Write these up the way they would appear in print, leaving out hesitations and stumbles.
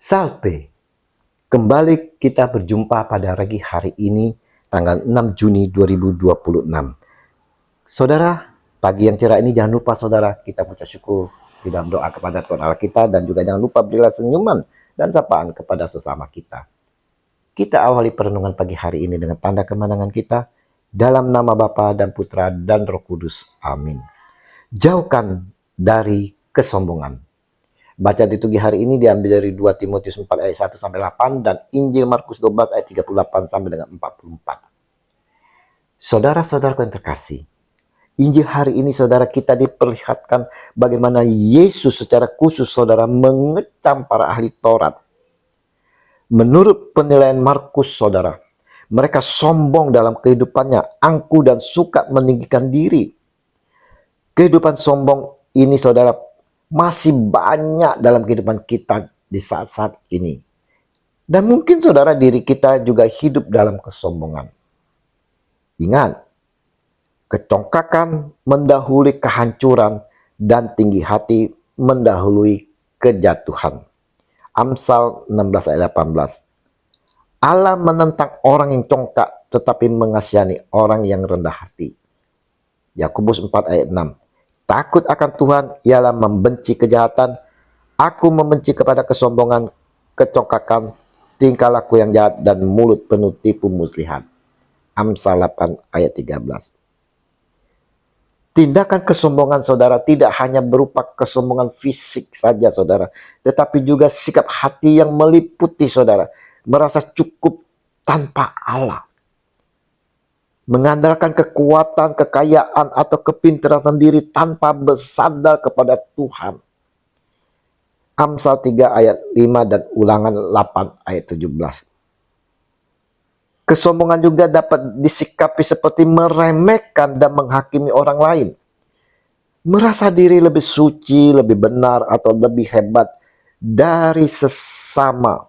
Salve, kembali kita berjumpa pada pagi hari ini, tanggal 6 Juni 2026. Saudara, pagi yang cerah ini jangan lupa saudara, kita mengucap syukur di dalam doa kepada Tuhan Allah kita, dan juga jangan lupa berilah senyuman dan sapaan kepada sesama kita. Kita awali perenungan pagi hari ini dengan tanda kemenangan kita, dalam nama Bapa dan Putra dan Roh Kudus. Amin. Jauhkan dari kesombongan. Bacaan liturgi hari ini diambil dari 2 Timotius 4 ayat 1 sampai 8 dan Injil Markus 12 ayat 38 sampai dengan 44. Saudara-saudaraku yang terkasih, Injil hari ini saudara kita diperlihatkan bagaimana Yesus secara khusus saudara mengecam para ahli Taurat. Menurut penilaian Markus saudara, mereka sombong dalam kehidupannya, angkuh dan suka meninggikan diri. Kehidupan sombong ini saudara masih banyak dalam kehidupan kita di saat-saat ini. Dan mungkin saudara diri kita juga hidup dalam kesombongan. Ingat, kecongkakan mendahului kehancuran dan tinggi hati mendahului kejatuhan. Amsal 16 ayat 18. Allah menentang orang yang congkak tetapi mengasihani orang yang rendah hati. Yakobus 4 ayat 6. Takut akan Tuhan ialah membenci kejahatan. Aku membenci kepada kesombongan, kecongkakan, tingkah laku yang jahat, dan mulut penuh tipu muslihat. Amsal 8 ayat 13. Tindakan kesombongan saudara tidak hanya berupa kesombongan fisik saja saudara, tetapi juga sikap hati yang meliputi saudara, merasa cukup tanpa Allah. Mengandalkan kekuatan, kekayaan, atau kepintaran sendiri tanpa bersandar kepada Tuhan. Amsal 3 ayat 5 dan Ulangan 8 ayat 17. Kesombongan juga dapat disikapi seperti meremehkan dan menghakimi orang lain. Merasa diri lebih suci, lebih benar, atau lebih hebat dari sesama.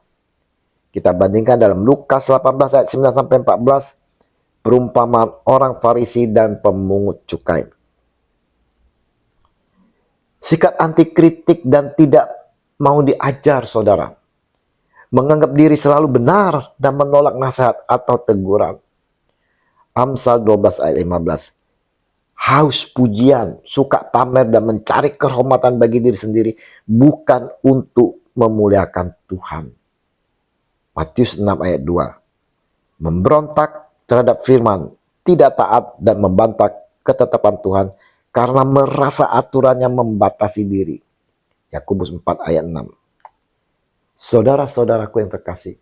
Kita bandingkan dalam Lukas 18 ayat 9 sampai 14. Perumpamaan orang Farisi dan pemungut cukai. Sikap anti kritik dan tidak mau diajar saudara. Menganggap diri selalu benar dan menolak nasihat atau teguran. Amsal 12 ayat 15. Haus pujian, suka pamer dan mencari kehormatan bagi diri sendiri, bukan untuk memuliakan Tuhan. Matius 6 ayat 2. Memberontak terhadap firman, tidak taat dan membantah ketetapan Tuhan karena merasa aturannya membatasi diri. Yakobus 4 ayat 6. Saudara-saudaraku yang terkasih,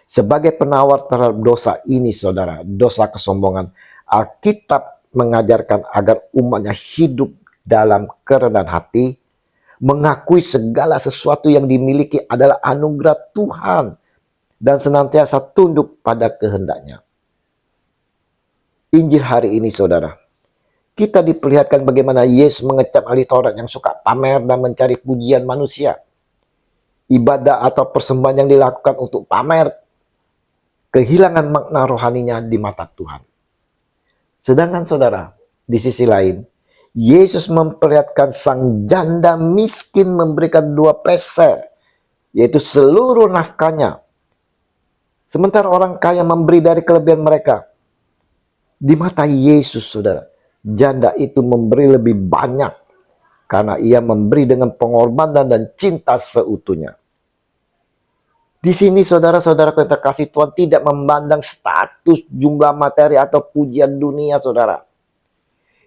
sebagai penawar terhadap dosa ini saudara, dosa kesombongan, Alkitab mengajarkan agar umatnya hidup dalam kerendahan hati, mengakui segala sesuatu yang dimiliki adalah anugerah Tuhan, dan senantiasa tunduk pada kehendaknya. Injil hari ini saudara, kita diperlihatkan bagaimana Yesus mengecam ahli Taurat yang suka pamer dan mencari pujian manusia. Ibadah atau persembahan yang dilakukan untuk pamer kehilangan makna rohaninya di mata Tuhan. Sedangkan saudara, di sisi lain, Yesus memperlihatkan sang janda miskin memberikan 2 peser, yaitu seluruh nafkahnya. Sementara orang kaya memberi dari kelebihan mereka. Di mata Yesus saudara, janda itu memberi lebih banyak karena ia memberi dengan pengorbanan dan cinta seutuhnya. Di sini saudara-saudara yang terkasih, Tuhan tidak memandang status, jumlah materi atau pujian dunia saudara.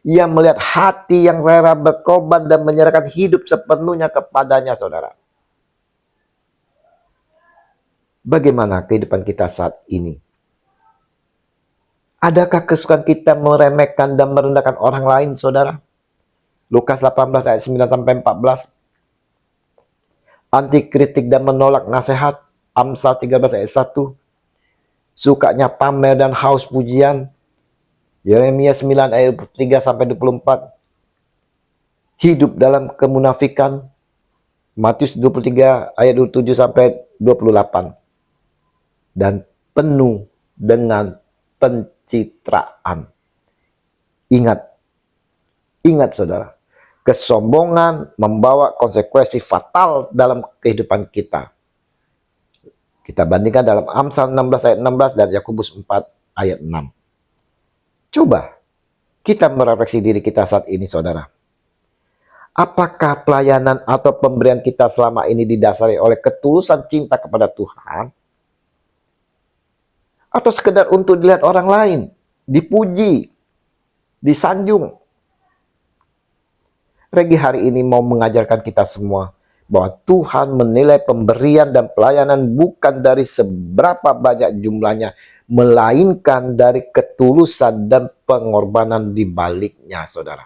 Ia melihat hati yang rela berkorban dan menyerahkan hidup sepenuhnya kepadanya saudara. Bagaimana kehidupan kita saat ini? Adakah kesukaan kita meremehkan dan merendahkan orang lain saudara? Lukas 18 ayat 9 sampai 14. Anti kritik dan menolak nasihat. Amsal 13 ayat 1. Sukanya pamer dan haus pujian. Yeremia 9 ayat 3 sampai 24. Hidup dalam kemunafikan. Matius 23 ayat 27 sampai 28. Dan penuh dengan pencitraan. Ingat saudara, kesombongan membawa konsekuensi fatal dalam kehidupan kita. Kita bandingkan dalam Amsal 16 ayat 16 dan Yakobus 4 ayat 6. Coba kita merefleksi diri kita saat ini, saudara. Apakah pelayanan atau pemberian kita selama ini didasari oleh ketulusan cinta kepada Tuhan? Atau sekedar untuk dilihat orang lain, dipuji, disanjung? Regi hari ini mau mengajarkan kita semua bahwa Tuhan menilai pemberian dan pelayanan bukan dari seberapa banyak jumlahnya, melainkan dari ketulusan dan pengorbanan di baliknya, saudara.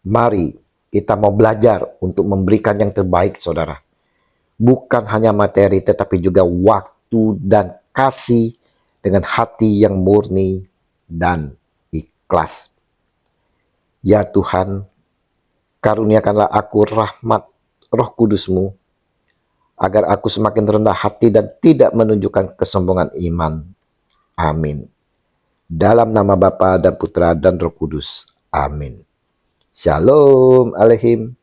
Mari kita mau belajar untuk memberikan yang terbaik, saudara. Bukan hanya materi, tetapi juga waktu dan kasih dengan hati yang murni dan ikhlas. Ya Tuhan, karuniakanlah aku rahmat Roh Kudus-Mu, agar aku semakin rendah hati dan tidak menunjukkan kesombongan iman. Amin. Dalam nama Bapa dan Putra dan Roh Kudus. Amin. Shalom Aleihim.